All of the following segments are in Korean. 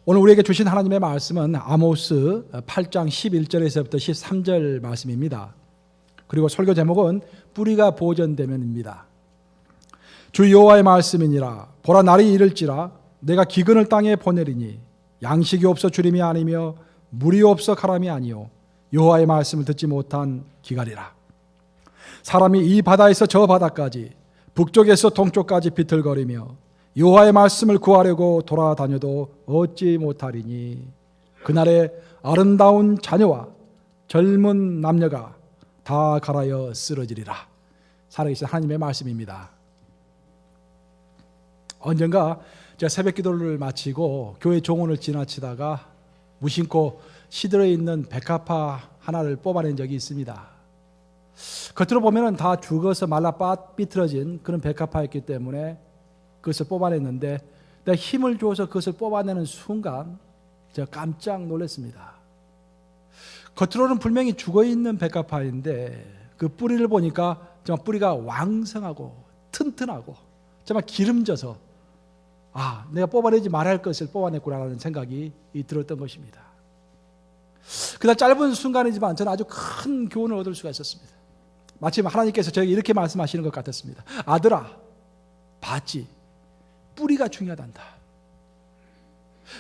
오늘 우리에게 주신 하나님의 말씀은 아모스 8장 11절에서부터 13절 말씀입니다. 그리고 설교 제목은 뿌리가 보존되면입니다. 주 여호와의 말씀이니라. 보라, 날이 이를지라 내가 기근을 땅에 보내리니 양식이 없어 주림이 아니며 물이 없어 가람이 아니요 여호와의 말씀을 듣지 못한 기갈이라. 사람이 이 바다에서 저 바다까지 북쪽에서 동쪽까지 비틀거리며 여호와의 말씀을 구하려고 돌아다녀도 얻지 못하리니 그날에 아름다운 자녀와 젊은 남녀가 다 갈아여 쓰러지리라. 살아계신 하나님의 말씀입니다. 언젠가 제가 새벽 기도를 마치고 교회 종원을 지나치다가 무심코 시들어 있는 백합화 하나를 뽑아낸 적이 있습니다. 겉으로 보면 다 죽어서 말라 삐뚤어진 그런 백합화였기 때문에 그것을 뽑아냈는데 내가 힘을 줘서 그것을 뽑아내는 순간 제가 깜짝 놀랐습니다. 겉으로는 분명히 죽어있는 백합화인데 그 뿌리를 보니까 정말 뿌리가 왕성하고 튼튼하고 정말 기름져서 내가 뽑아내지 말아야 할 것을 뽑아냈구나라는 생각이 들었던 것입니다. 그날 짧은 순간이지만 저는 아주 큰 교훈을 얻을 수가 있었습니다. 마침 하나님께서 저에게 이렇게 말씀하시는 것 같았습니다. 아들아, 봤지? 뿌리가 중요하단다.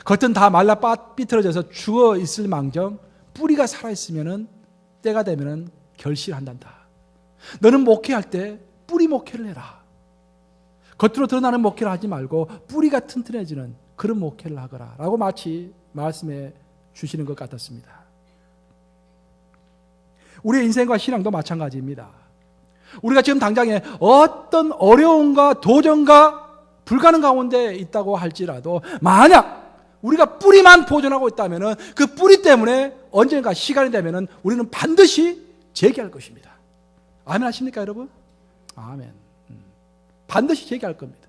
겉은 다 말라 삐뚤어져서 죽어 있을 망정 뿌리가 살아있으면 때가 되면 결실한단다. 너는 목회할 때 뿌리 목회를 해라. 겉으로 드러나는 목회를 하지 말고 뿌리가 튼튼해지는 그런 목회를 하거라 라고 마치 말씀해 주시는 것 같았습니다. 우리의 인생과 신앙도 마찬가지입니다. 우리가 지금 당장에 어떤 어려움과 도전과 불가능 가운데 있다고 할지라도 만약 우리가 뿌리만 보존하고 있다면 그 뿌리 때문에 언젠가 시간이 되면 우리는 반드시 재기할 것입니다. 아멘 하십니까 여러분? 아멘. 반드시 재기할 겁니다.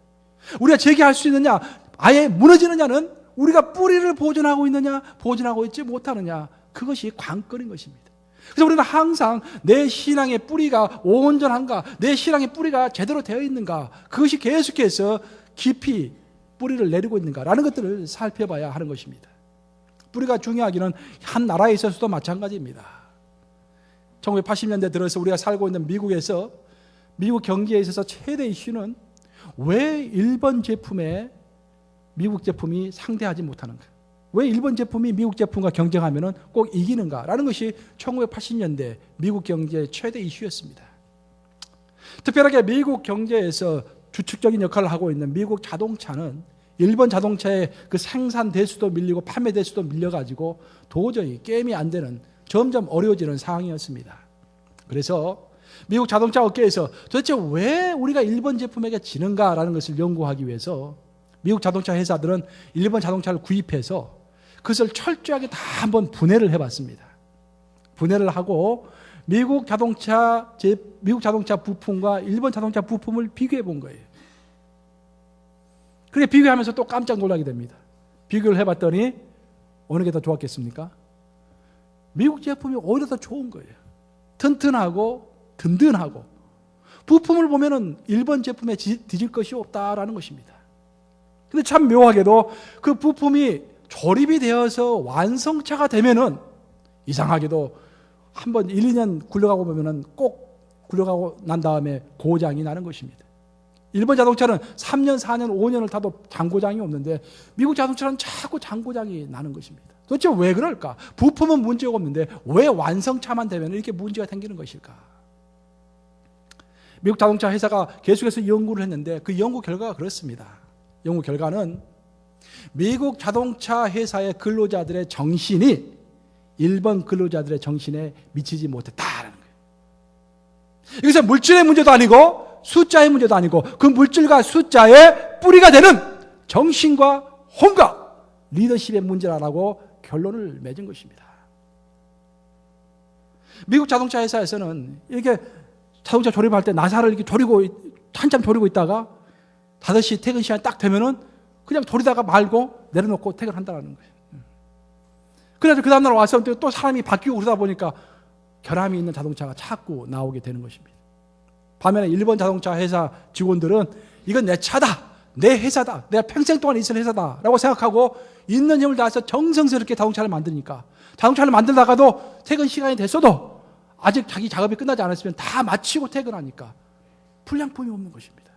우리가 재기할 수 있느냐 아예 무너지느냐는 우리가 뿌리를 보존하고 있느냐 보존하고 있지 못하느냐 그것이 관건인 것입니다. 그래서 우리는 항상 내 신앙의 뿌리가 온전한가, 내 신앙의 뿌리가 제대로 되어 있는가, 그것이 계속해서 깊이 뿌리를 내리고 있는가라는 것들을 살펴봐야 하는 것입니다. 뿌리가 중요하기는 한 나라에 있어서도 마찬가지입니다. 1980년대 들어서 우리가 살고 있는 미국에서 미국 경제에 있어서 최대 이슈는 왜 일본 제품에 미국 제품이 상대하지 못하는가? 왜 일본 제품이 미국 제품과 경쟁하면 꼭 이기는가라는 것이 1980년대 미국 경제의 최대 이슈였습니다. 특별하게 미국 경제에서 주축적인 역할을 하고 있는 미국 자동차는 일본 자동차의 그 생산 대수도 밀리고 판매 대수도 밀려가지고 도저히 게임이 안 되는 점점 어려워지는 상황이었습니다. 그래서 미국 자동차 업계에서 도대체 왜 우리가 일본 제품에게 지는가라는 것을 연구하기 위해서 미국 자동차 회사들은 일본 자동차를 구입해서 그것을 철저하게 다 한번 분해를 해봤습니다. 분해를 하고 미국 자동차 부품과 일본 자동차 부품을 비교해 본 거예요. 그렇게 비교하면서 또 깜짝 놀라게 됩니다. 비교를 해봤더니 어느 게 더 좋았겠습니까? 미국 제품이 오히려 더 좋은 거예요. 튼튼하고 든든하고 부품을 보면은 일본 제품에 뒤질 것이 없다라는 것입니다. 근데 참 묘하게도 그 부품이 조립이 되어서 완성차가 되면은 이상하게도 한번 1, 2년 굴러가고 보면은 꼭 굴러가고 난 다음에 고장이 나는 것입니다. 일본 자동차는 3년, 4년, 5년을 타도 장고장이 없는데 미국 자동차는 자꾸 장고장이 나는 것입니다. 도대체 왜 그럴까? 부품은 문제가 없는데 왜 완성차만 되면 이렇게 문제가 생기는 것일까? 미국 자동차 회사가 계속해서 연구를 했는데 그 연구 결과가 그렇습니다. 연구 결과는 미국 자동차 회사의 근로자들의 정신이 일본 근로자들의 정신에 미치지 못했다라는 거예요. 여기서 물질의 문제도 아니고 숫자의 문제도 아니고 그 물질과 숫자의 뿌리가 되는 정신과 혼각, 리더십의 문제라고 결론을 맺은 것입니다. 미국 자동차 회사에서는 이렇게 자동차 조립할 때 나사를 이렇게 한참 조리고 있다가 5시 퇴근 시간이 딱 되면은 그냥 조리다가 말고 내려놓고 퇴근한다는 거예요. 그래서 그 다음날 와서 또 사람이 바뀌고 그러다 보니까 결함이 있는 자동차가 자꾸 나오게 되는 것입니다. 반면에 일본 자동차 회사 직원들은 이건 내 차다, 내 회사다, 내가 평생 동안 있을 회사다 라고 생각하고 있는 힘을 다해서 정성스럽게 자동차를 만드니까, 자동차를 만들다가도 퇴근 시간이 됐어도 아직 자기 작업이 끝나지 않았으면 다 마치고 퇴근하니까 불량품이 없는 것입니다.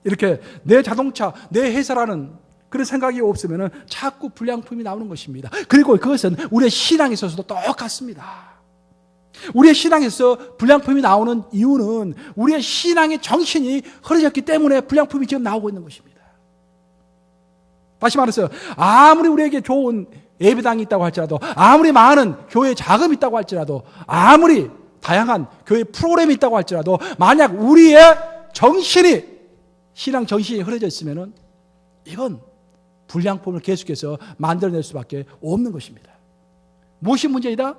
이렇게 내 자동차, 내 회사라는 그런 생각이 없으면 자꾸 불량품이 나오는 것입니다. 그리고 그것은 우리의 신앙에 있어서도 똑같습니다. 우리의 신앙에서 불량품이 나오는 이유는 우리의 신앙의 정신이 흐려졌기 때문에 불량품이 지금 나오고 있는 것입니다. 다시 말해서 아무리 우리에게 좋은 예배당이 있다고 할지라도, 아무리 많은 교회 자금이 있다고 할지라도, 아무리 다양한 교회 프로그램이 있다고 할지라도, 만약 우리의 정신이, 신앙 정신이 흐려져 있으면 이건 불량품을 계속해서 만들어낼 수밖에 없는 것입니다. 무엇이 문제이다?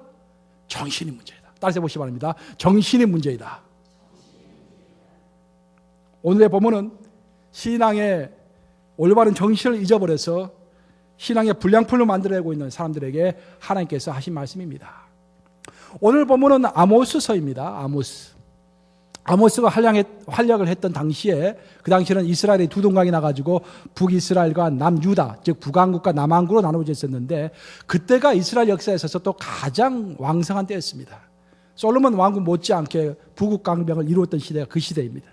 정신이 문제이다. 따라서 보시기 바랍니다. 정신이 문제이다. 오늘의 본문은 신앙의 올바른 정신을 잊어버려서 신앙의 불량품을 만들어내고 있는 사람들에게 하나님께서 하신 말씀입니다. 오늘 본문은 아모스서입니다. 아모스가 활약을 했던 당시에, 그 당시에는 이스라엘이 두 동강이 나가지고 북이스라엘과 남유다, 즉 북왕국과 남왕국으로 나눠져 있었는데, 그때가 이스라엘 역사에 있어서 또 가장 왕성한 때였습니다. 솔로몬 왕국 못지않게 부국강병을 이루었던 시대가 그 시대입니다.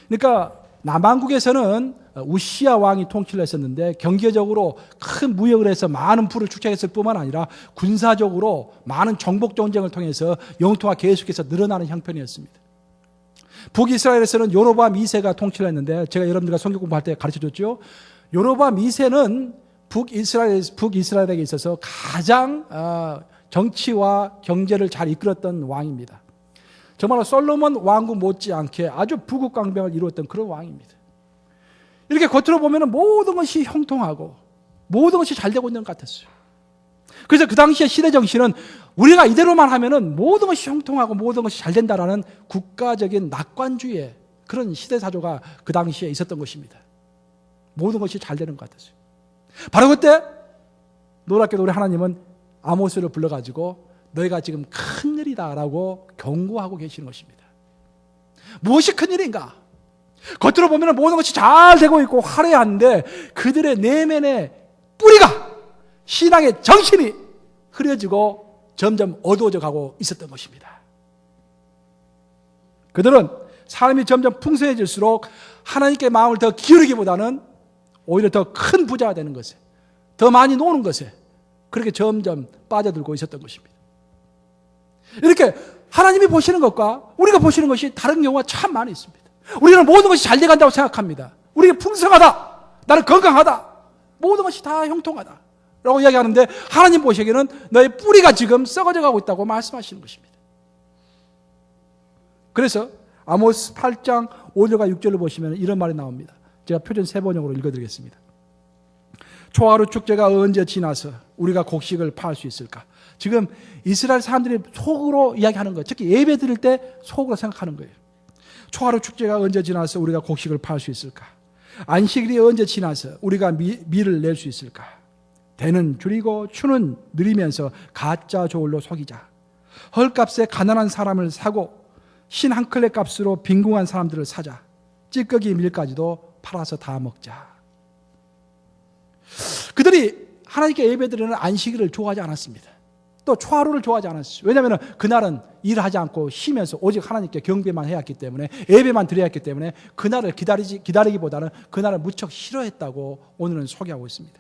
그러니까 남왕국에서는 우시야 왕이 통치를 했었는데, 경제적으로 큰 무역을 해서 많은 부를 축적했을 뿐만 아니라 군사적으로 많은 정복 전쟁을 통해서 영토가 계속해서 늘어나는 형편이었습니다. 북이스라엘에서는 여로보암 2세가 통치를 했는데, 제가 여러분들과 성경 공부할 때 가르쳐줬죠. 여로보암 2세는 북이스라엘에게 있어서 가장 정치와 경제를 잘 이끌었던 왕입니다. 정말로 솔로몬 왕국 못지않게 아주 부국강병을 이루었던 그런 왕입니다. 이렇게 겉으로 보면 모든 것이 형통하고 모든 것이 잘 되고 있는 것 같았어요. 그래서 그 당시의 시대 정신은 우리가 이대로만 하면 모든 것이 형통하고 모든 것이 잘 된다라는 국가적인 낙관주의의 그런 시대사조가 그 당시에 있었던 것입니다. 모든 것이 잘 되는 것 같았어요. 바로 그때 놀랍게도 우리 하나님은 아모스를 불러가지고 너희가 지금 큰일이다 라고 경고하고 계시는 것입니다. 무엇이 큰일인가? 겉으로 보면 모든 것이 잘 되고 있고 화려한데 그들의 내면의 뿌리가, 신앙의 정신이 흐려지고 점점 어두워져 가고 있었던 것입니다. 그들은 삶이 점점 풍성해질수록 하나님께 마음을 더 기울이기보다는 오히려 더 큰 부자가 되는 것에, 더 많이 노는 것에 그렇게 점점 빠져들고 있었던 것입니다. 이렇게 하나님이 보시는 것과 우리가 보시는 것이 다른 경우가 참 많이 있습니다. 우리는 모든 것이 잘 돼간다고 생각합니다. 우리가 풍성하다, 나는 건강하다, 모든 것이 다 형통하다 라고 이야기하는데, 하나님 보시기에는 너의 뿌리가 지금 썩어져 가고 있다고 말씀하시는 것입니다. 그래서 아모스 8장 5절과 6절을 보시면 이런 말이 나옵니다. 제가 표준 세번역으로 읽어드리겠습니다. 초하루 축제가 언제 지나서 우리가 곡식을 팔 수 있을까? 지금 이스라엘 사람들이 속으로 이야기하는 거예요. 특히 예배 드릴 때 속으로 생각하는 거예요. 초하루 축제가 언제 지나서 우리가 곡식을 팔 수 있을까? 안식일이 언제 지나서 우리가 밀을 낼 수 있을까? 대는 줄이고 추는 느리면서 가짜 저울로 속이자. 헐값에 가난한 사람을 사고 신 한 클레 값으로 빈궁한 사람들을 사자. 찌꺼기 밀까지도 팔아서 다 먹자. 그들이 하나님께 예배드리는 안식일을 좋아하지 않았습니다. 또 초하루를 좋아하지 않았어요. 왜냐하면 그날은 일하지 않고 쉬면서 오직 하나님께 경배만 해야 했기 때문에, 예배만 드려야 했기 때문에 그날을 기다리기보다는 그날을 무척 싫어했다고 오늘은 소개하고 있습니다.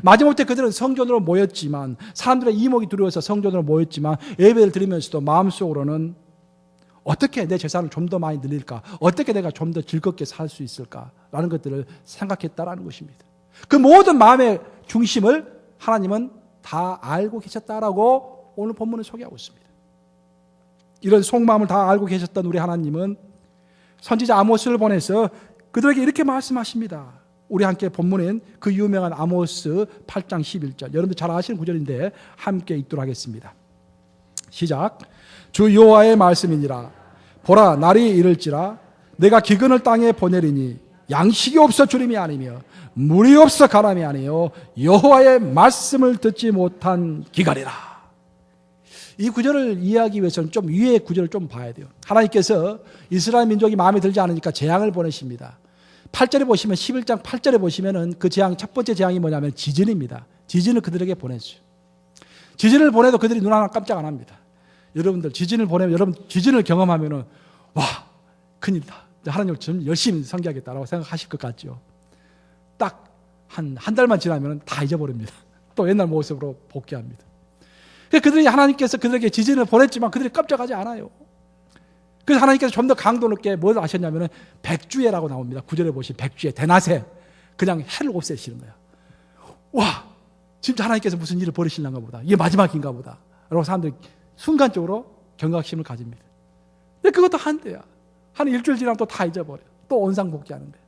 마지못해 그들은 성전으로 모였지만, 사람들의 이목이 두려워서 성전으로 모였지만 예배를 드리면서도 마음속으로는 어떻게 내 재산을 좀 더 많이 늘릴까? 어떻게 내가 좀 더 즐겁게 살 수 있을까? 라는 것들을 생각했다라는 것입니다. 그 모든 마음의 중심을 하나님은 다 알고 계셨다라고 오늘 본문을 소개하고 있습니다. 이런 속마음을 다 알고 계셨던 우리 하나님은 선지자 아모스를 보내서 그들에게 이렇게 말씀하십니다. 우리 함께 본문인 그 유명한 아모스 8장 11절, 여러분들 잘 아시는 구절인데 함께 읽도록 하겠습니다. 시작. 주 여호와의 말씀이니라. 보라, 날이 이를지라 내가 기근을 땅에 보내리니 양식이 없어 주림이 아니며 물이 없어 가람이 아니요 여호와의 말씀을 듣지 못한 기갈이라. 이 구절을 이해하기 위해서는 좀 위의 구절을 좀 봐야 돼요. 하나님께서 이스라엘 민족이 마음에 들지 않으니까 재앙을 보내십니다. 8절에 보시면 11장 8절에 보시면은 그 재앙 첫 번째 재앙이 뭐냐면 지진입니다. 지진을 그들에게 보냈어요. 지진을 보내도 그들이 눈 하나 깜짝 안 합니다. 여러분들 지진을 보내면 여러분 지진을 경험하면은 와 큰일이다. 하나님을 좀 열심히 섬기하겠다라고 생각하실 것 같죠. 딱 한 달만 지나면 다 잊어버립니다. 또 옛날 모습으로 복귀합니다. 그들이 하나님께서 그들에게 지진을 보냈지만 그들이 깜짝하지 않아요. 그래서 하나님께서 좀 더 강도 높게 뭘 하셨냐면 백주예라고 나옵니다. 9절에 보시면 백주예, 대낮에 그냥 해를 없애시는 거예요. 와, 진짜 하나님께서 무슨 일을 벌이시려는가 보다. 이게 마지막인가 보다. 라고 사람들이 순간적으로 경각심을 가집니다. 근데 그것도 한때야. 한 일주일 지나면 또 다 잊어버려. 또 원상복귀하는 거예요.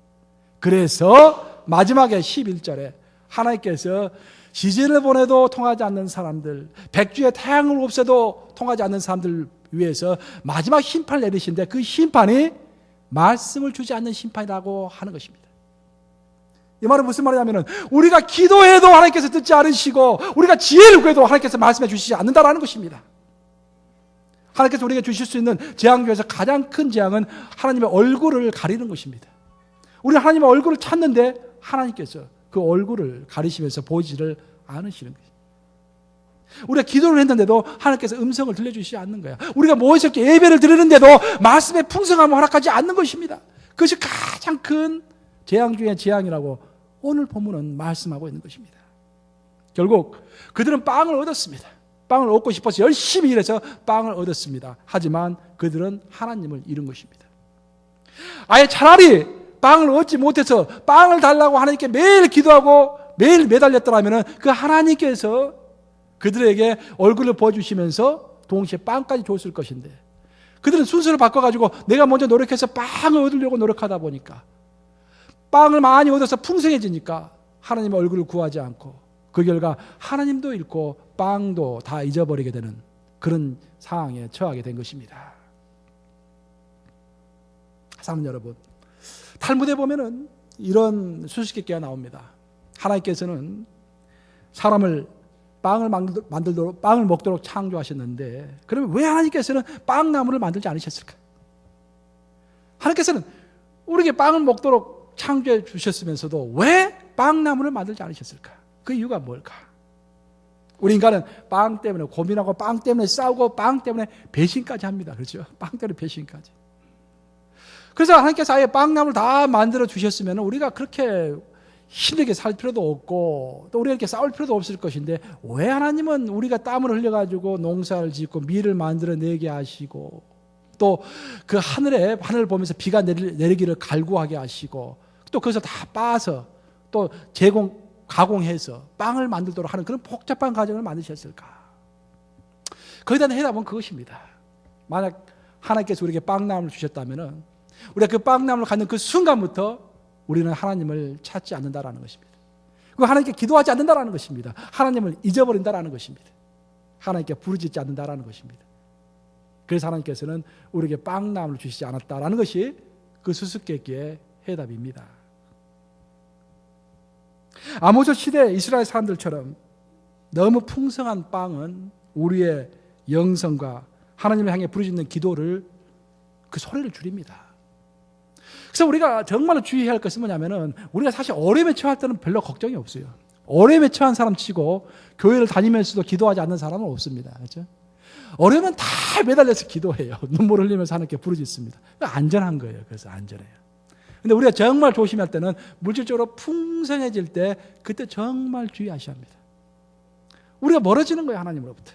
그래서 마지막에 11절에 하나님께서 지진을 보내도 통하지 않는 사람들, 백주에 태양을 없애도 통하지 않는 사람들 위해서 마지막 심판을 내리신데 그 심판이 말씀을 주지 않는 심판이라고 하는 것입니다. 이 말은 무슨 말이냐면 우리가 기도해도 하나님께서 듣지 않으시고 우리가 지혜를 구해도 하나님께서 말씀해 주시지 않는다라는 것입니다. 하나님께서 우리에게 주실 수 있는 재앙 중에서 가장 큰 재앙은 하나님의 얼굴을 가리는 것입니다. 우리는 하나님의 얼굴을 찾는데 하나님께서 그 얼굴을 가리시면서 보이지를 않으시는 거예요. 우리가 기도를 했는데도 하나님께서 음성을 들려주시지 않는 거야. 우리가 모여서 예배를 드리는데도 말씀의 풍성함을 허락하지 않는 것입니다. 그것이 가장 큰 재앙 중의 재앙이라고 오늘 본문은 말씀하고 있는 것입니다. 결국 그들은 빵을 얻었습니다. 빵을 얻고 싶어서 열심히 일해서 빵을 얻었습니다. 하지만 그들은 하나님을 잃은 것입니다. 아예 차라리 빵을 얻지 못해서 빵을 달라고 하나님께 매일 기도하고 매일 매달렸더라면 그 하나님께서 그들에게 얼굴을 보여주시면서 동시에 빵까지 줬을 것인데 그들은 순서를 바꿔가지고 내가 먼저 노력해서 빵을 얻으려고 노력하다 보니까 빵을 많이 얻어서 풍성해지니까 하나님의 얼굴을 구하지 않고 그 결과 하나님도 잃고 빵도 다 잊어버리게 되는 그런 상황에 처하게 된 것입니다. 사랑하는 여러분, 탈무드에 보면은 이런 수수께끼가 나옵니다. 하나님께서는 사람을 빵을 먹도록 창조하셨는데 그러면 왜 하나님께서는 빵나무를 만들지 않으셨을까? 하나님께서는 우리에게 빵을 먹도록 창조해 주셨으면서도 왜 빵나무를 만들지 않으셨을까? 그 이유가 뭘까? 우리 인간은 빵 때문에 고민하고 빵 때문에 싸우고 빵 때문에 배신까지 합니다. 그렇죠? 빵 때문에 배신까지. 그래서 하나님께서 아예 빵나무를 다 만들어 주셨으면 우리가 그렇게 힘들게 살 필요도 없고 또 우리가 이렇게 싸울 필요도 없을 것인데 왜 하나님은 우리가 땀을 흘려가지고 농사를 짓고 밀을 만들어내게 하시고 또 그 하늘을 보면서 비가 내리기를 갈구하게 하시고 또 거기서 다 빻아서 또 가공해서 빵을 만들도록 하는 그런 복잡한 과정을 만드셨을까? 거기에 대한 해답은 그것입니다. 만약 하나님께서 우리에게 빵나무를 주셨다면 우리가 그 빵나무를 갖는 그 순간부터 우리는 하나님을 찾지 않는다라는 것입니다. 그 하나님께 기도하지 않는다라는 것입니다. 하나님을 잊어버린다라는 것입니다. 하나님께 부르짖지 않는다라는 것입니다. 그래서 하나님께서는 우리에게 빵나무를 주시지 않았다라는 것이 그 수수께끼의 해답입니다. 아모스 시대 이스라엘 사람들처럼 너무 풍성한 빵은 우리의 영성과 하나님을 향해 부르짖는 기도를 그 소리를 줄입니다. 그래서 우리가 정말로 주의해야 할 것은 뭐냐면은 우리가 사실 어려움에 처할 때는 별로 걱정이 없어요. 어려움에 처한 사람 치고 교회를 다니면서도 기도하지 않는 사람은 없습니다. 그렇죠? 어려우면 다 매달려서 기도해요. 눈물 흘리면서 하나님께 부르짖습니다. 안전한 거예요. 그래서 안전해요. 근데 우리가 정말 조심할 때는 물질적으로 풍성해질 때 그때 정말 주의하셔야 합니다. 우리가 멀어지는 거예요. 하나님으로부터.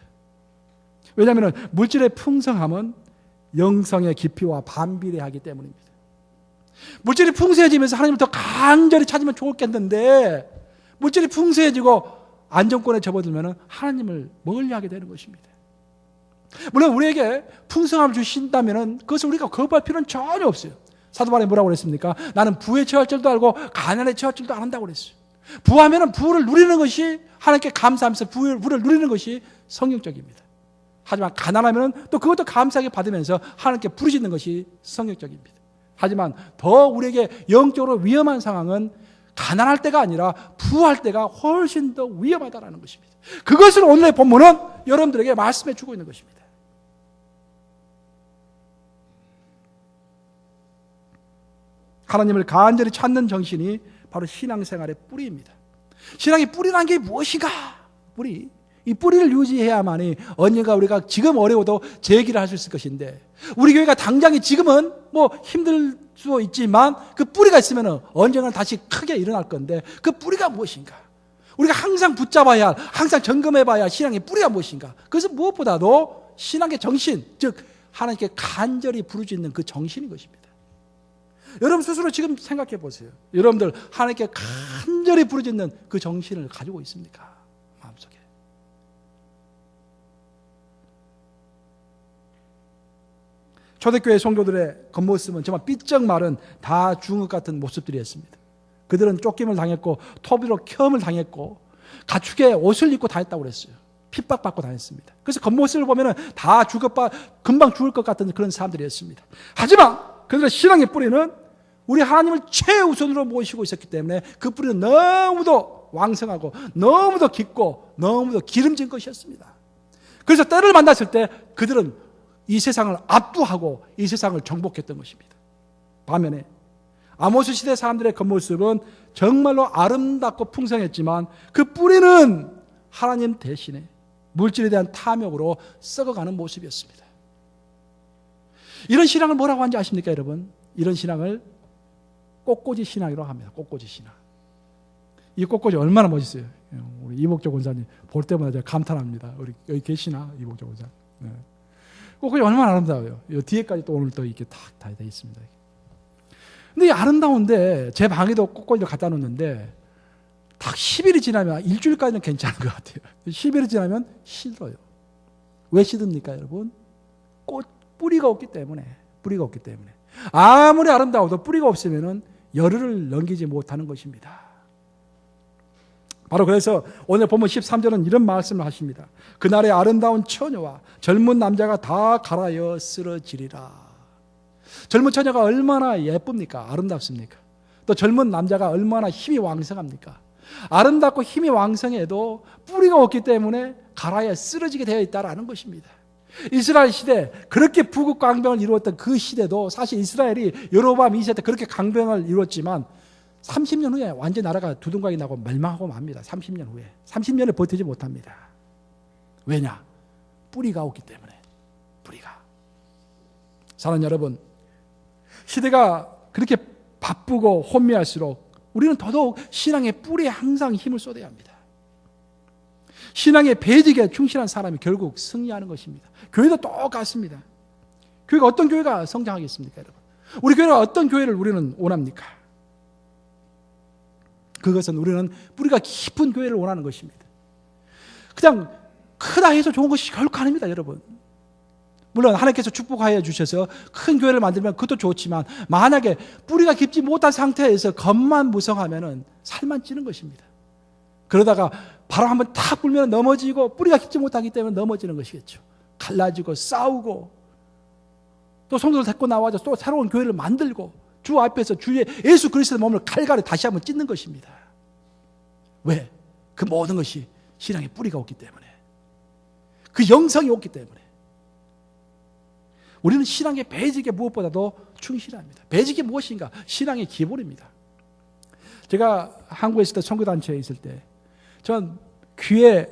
왜냐하면 물질의 풍성함은 영성의 깊이와 반비례하기 때문입니다. 물질이 풍성해지면서 하나님을 더 간절히 찾으면 좋겠는데 물질이 풍성해지고 안정권에 접어들면 하나님을 멀리하게 되는 것입니다. 물론 우리에게 풍성함을 주신다면 그것을 우리가 거부할 필요는 전혀 없어요. 사도 바울이 뭐라고 그랬습니까? 나는 부에 처할 줄도 알고 가난에 처할 줄도 안다고 그랬어요. 부하면 부를 누리는 것이 하나님께 감사하면서 부를 누리는 것이 성경적입니다. 하지만 가난하면 또 그것도 감사하게 받으면서 하나님께 부르짖는 것이 성경적입니다. 하지만 더 우리에게 영적으로 위험한 상황은 가난할 때가 아니라 부할 때가 훨씬 더 위험하다는 것입니다. 그것을 오늘의 본문은 여러분들에게 말씀해 주고 있는 것입니다. 하나님을 간절히 찾는 정신이 바로 신앙생활의 뿌리입니다. 신앙의 뿌리라는 게 무엇인가? 뿌리. 이 뿌리를 유지해야만이 언젠가 우리가 지금 어려워도 재기를 할 수 있을 것인데, 우리 교회가 당장에 지금은 뭐 힘들 수 있지만 그 뿌리가 있으면 언젠가는 다시 크게 일어날 건데, 그 뿌리가 무엇인가? 우리가 항상 붙잡아야 할, 항상 점검해봐야 할 신앙의 뿌리가 무엇인가? 그것은 무엇보다도 신앙의 정신, 즉 하나님께 간절히 부르짖는 그 정신인 것입니다. 여러분 스스로 지금 생각해 보세요. 여러분들 하나님께 간절히 부르짖는 그 정신을 가지고 있습니까? 마음속에. 초대교회 성도들의 겉모습은 정말 삐쩍 마른 다 죽은 것 같은 모습들이었습니다. 그들은 쫓김을 당했고 토비로 켬을 당했고 가축의 옷을 입고 다녔다고 그랬어요. 핍박받고 다녔습니다. 그래서 겉모습을 보면 다 금방 죽을 것 같은 그런 사람들이었습니다. 하지만 그들의 신앙의 뿌리는 우리 하나님을 최우선으로 모시고 있었기 때문에 그 뿌리는 너무도 왕성하고 너무도 깊고 너무도 기름진 것이었습니다. 그래서 때를 만났을 때 그들은 이 세상을 압도하고 이 세상을 정복했던 것입니다. 반면에 아모스 시대 사람들의 겉모습은 정말로 아름답고 풍성했지만 그 뿌리는 하나님 대신에 물질에 대한 탐욕으로 썩어가는 모습이었습니다. 이런 신앙을 뭐라고 하는지 아십니까, 여러분? 이런 신앙을 꽃꽂이 신앙이라고 합니다. 꽃꽂이 신앙. 이 꽃꽂이 얼마나 멋있어요. 우리 이목조 권사님 볼 때마다 제가 감탄합니다. 우리 여기 계시나, 이목조 권사. 네. 꽃꽂이 얼마나 아름다워요. 이 뒤에까지 또 오늘 또 이렇게 다 되어 있습니다. 근데 이 아름다운데 제 방에도 꽃꽂이를 갖다 놓는데 딱 10일이 지나면, 일주일까지는 괜찮은 것 같아요. 10일이 지나면 시들어요. 왜 시듭니까, 여러분? 꽃 뿌리가 없기 때문에. 뿌리가 없기 때문에. 아무리 아름다워도 뿌리가 없으면 열흘을 넘기지 못하는 것입니다. 바로 그래서 오늘 본문 13절은 이런 말씀을 하십니다. 그날의 아름다운 처녀와 젊은 남자가 다 갈아여 쓰러지리라. 젊은 처녀가 얼마나 예쁩니까? 아름답습니까? 또 젊은 남자가 얼마나 힘이 왕성합니까? 아름답고 힘이 왕성해도 뿌리가 없기 때문에 갈아야 쓰러지게 되어 있다는 것입니다. 이스라엘 시대, 그렇게 부국 강병을 이루었던 그 시대도 사실 이스라엘이 여로보암 2세 때 그렇게 강병을 이루었지만 30년 후에 완전 나라가 두둥강이 나고 멸망하고 맙니다. 30년 후에. 30년을 버티지 못합니다. 왜냐? 뿌리가 없기 때문에. 뿌리가. 사랑하는 여러분, 시대가 그렇게 바쁘고 혼미할수록 우리는 더더욱 신앙의 뿌리에 항상 힘을 쏟아야 합니다. 신앙의 배직에 충실한 사람이 결국 승리하는 것입니다. 교회도 똑같습니다. 교회가 어떤 교회가 성장하겠습니까, 여러분? 우리 교회가 어떤 교회를 우리는 원합니까? 그것은 우리는 뿌리가 깊은 교회를 원하는 것입니다. 그냥 크다 해서 좋은 것이 결코 아닙니다, 여러분. 물론 하나님께서 축복하여 주셔서 큰 교회를 만들면 그것도 좋지만 만약에 뿌리가 깊지 못한 상태에서 겉만 무성하면 살만 찌는 것입니다. 그러다가 바람 한번 탁 불면 넘어지고 뿌리가 깊지 못하기 때문에 넘어지는 것이겠죠. 갈라지고 싸우고 또 성도들 데리고 나와서 또 새로운 교회를 만들고 주 앞에서 주의 예수 그리스도의 몸을 칼갈이 다시 한번 찢는 것입니다. 왜? 그 모든 것이 신앙의 뿌리가 없기 때문에, 그 영성이 없기 때문에. 우리는 신앙의 배직에 무엇보다도 충실합니다. 배직이 무엇인가? 신앙의 기본입니다. 제가 한국에 있을 때, 선교단체에 있을 때 전 귀에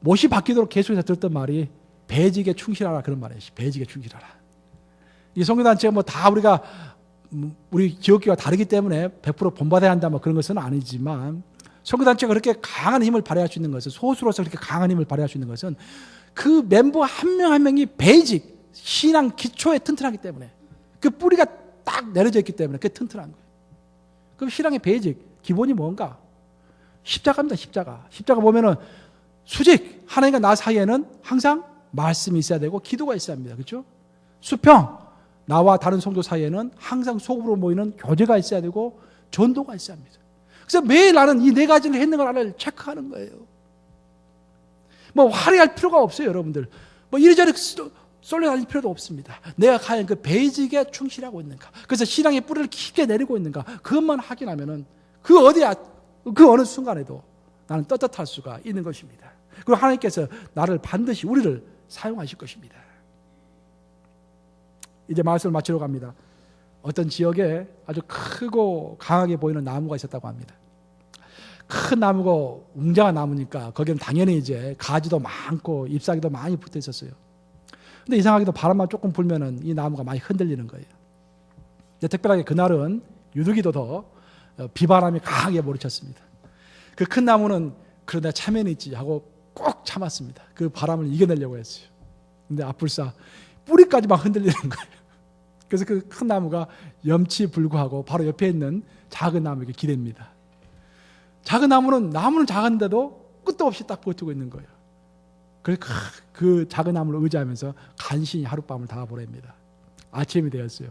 못이 박히도록 계속해서 들었던 말이 배직에 충실하라, 그런 말이에요. 배직에 충실하라. 이 선교단체가 뭐 다 우리 지역교회가 다르기 때문에 100% 본받아야 한다 뭐 그런 것은 아니지만, 선교단체가 그렇게 강한 힘을 발휘할 수 있는 것은, 소수로서 그렇게 강한 힘을 발휘할 수 있는 것은 그 멤버 한 명 한 명이 배직, 신앙 기초에 튼튼하기 때문에, 그 뿌리가 딱 내려져 있기 때문에 그게 튼튼한 거예요. 그럼 신앙의 배직, 기본이 뭔가? 십자가입니다. 십자가 보면은 수직, 하나님과 나 사이에는 항상 말씀이 있어야 되고 기도가 있어야 합니다. 그렇죠? 수평, 나와 다른 성도 사이에는 항상 소급으로 모이는 교제가 있어야 되고 전도가 있어야 합니다. 그래서 매일 나는 이 네 가지를 했는 걸 나를 체크하는 거예요. 뭐 화려할 필요가 없어요, 여러분들. 뭐 이리저리 쏠려다닐 필요도 없습니다. 내가 과연 그 베이직에 충실하고 있는가, 그래서 신앙의 뿌리를 깊게 내리고 있는가, 그것만 확인하면은 그 어디야, 그 어느 순간에도 나는 떳떳할 수가 있는 것입니다. 그리고 하나님께서 나를 반드시 우리를 사용하실 것입니다. 이제 말씀을 마치러 갑니다. 어떤 지역에 아주 크고 강하게 보이는 나무가 있었다고 합니다. 큰 나무고 웅장한 나무니까 거기는 당연히 이제 가지도 많고 잎사귀도 많이 붙어 있었어요. 근데 이상하게도 바람만 조금 불면은 이 나무가 많이 흔들리는 거예요. 근데 특별하게 그날은 유두기도 더 비바람이 강하게 몰아쳤습니다. 그 큰 나무는 그러다 참여는 있지 하고 꼭 참았습니다. 그 바람을 이겨내려고 했어요. 근데 앞불사 뿌리까지 막 흔들리는 거예요. 그래서 그 큰 나무가 염치불구하고 바로 옆에 있는 작은 나무에게 기댑니다. 작은 나무는 작은데도 끝도 없이 딱 버티고 있는 거예요. 그래서 그 작은 나무를 의지하면서 간신히 하룻밤을 다 보냅니다. 아침이 되었어요.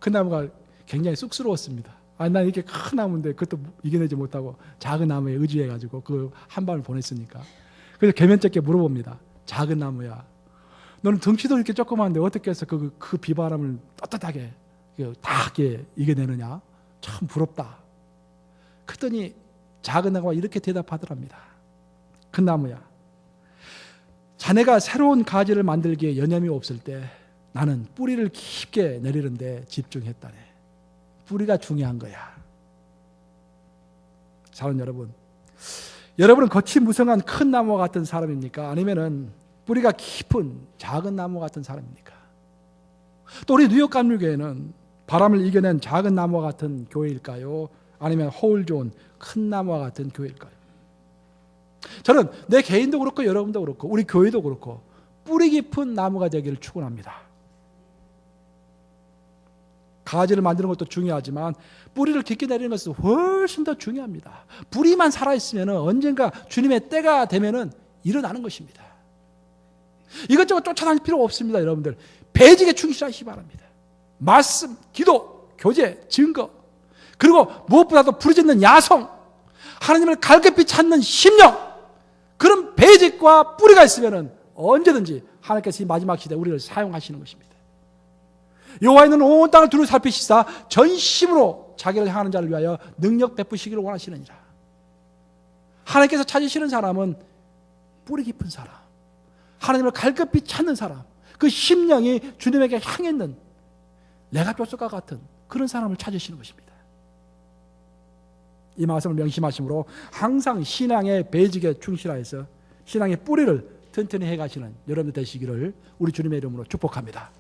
큰 나무가 굉장히 쑥스러웠습니다. 난 이렇게 큰 나무인데 그것도 이겨내지 못하고 작은 나무에 의지해가지고 그 한밤을 보냈으니까. 그래서 개면쩍게 물어봅니다. 작은 나무야, 너는 덩치도 이렇게 조그만데 어떻게 해서 그 비바람을 떳떳하게 다 이겨내느냐? 참 부럽다. 그랬더니 작은 나무가 이렇게 대답하더랍니다. 큰 나무야, 자네가 새로운 가지를 만들기에 여념이 없을 때 나는 뿌리를 깊게 내리는데 집중했다네. 뿌리가 중요한 거야. 사랑하는 여러분, 여러분은 겉이 무성한 큰 나무와 같은 사람입니까? 아니면은 뿌리가 깊은 작은 나무 같은 사람입니까? 또 우리 뉴욕 감리교회는 바람을 이겨낸 작은 나무와 같은 교회일까요? 아니면 허울 좋은 큰 나무와 같은 교회일까요? 저는 내 개인도 그렇고 여러분도 그렇고 우리 교회도 그렇고 뿌리 깊은 나무가 되기를 축원합니다. 가지를 만드는 것도 중요하지만 뿌리를 깊게 내리는 것은 훨씬 더 중요합니다. 뿌리만 살아있으면 언젠가 주님의 때가 되면 일어나는 것입니다. 이것저것 쫓아다닐 필요 없습니다. 여러분들 배직에 충실하시기 바랍니다. 말씀, 기도, 교제, 증거, 그리고 무엇보다도 부르짖는 야성, 하나님을 갈급히 찾는 심령, 그런 배직과 뿌리가 있으면 언제든지 하나님께서 이 마지막 시대에 우리를 사용하시는 것입니다. 여호와는 온 땅을 두루 살피시사 전심으로 자기를 향하는 자를 위하여 능력 베푸시기를 원하시느니라. 하나님께서 찾으시는 사람은 뿌리 깊은 사람, 하나님을 갈급히 찾는 사람, 그 심령이 주님에게 향해 있는 레가토스과 같은 그런 사람을 찾으시는 것입니다. 이 말씀을 명심하심으로 항상 신앙의 배직에 충실하여서 신앙의 뿌리를 튼튼히 해가시는 여러분들 되시기를 우리 주님의 이름으로 축복합니다.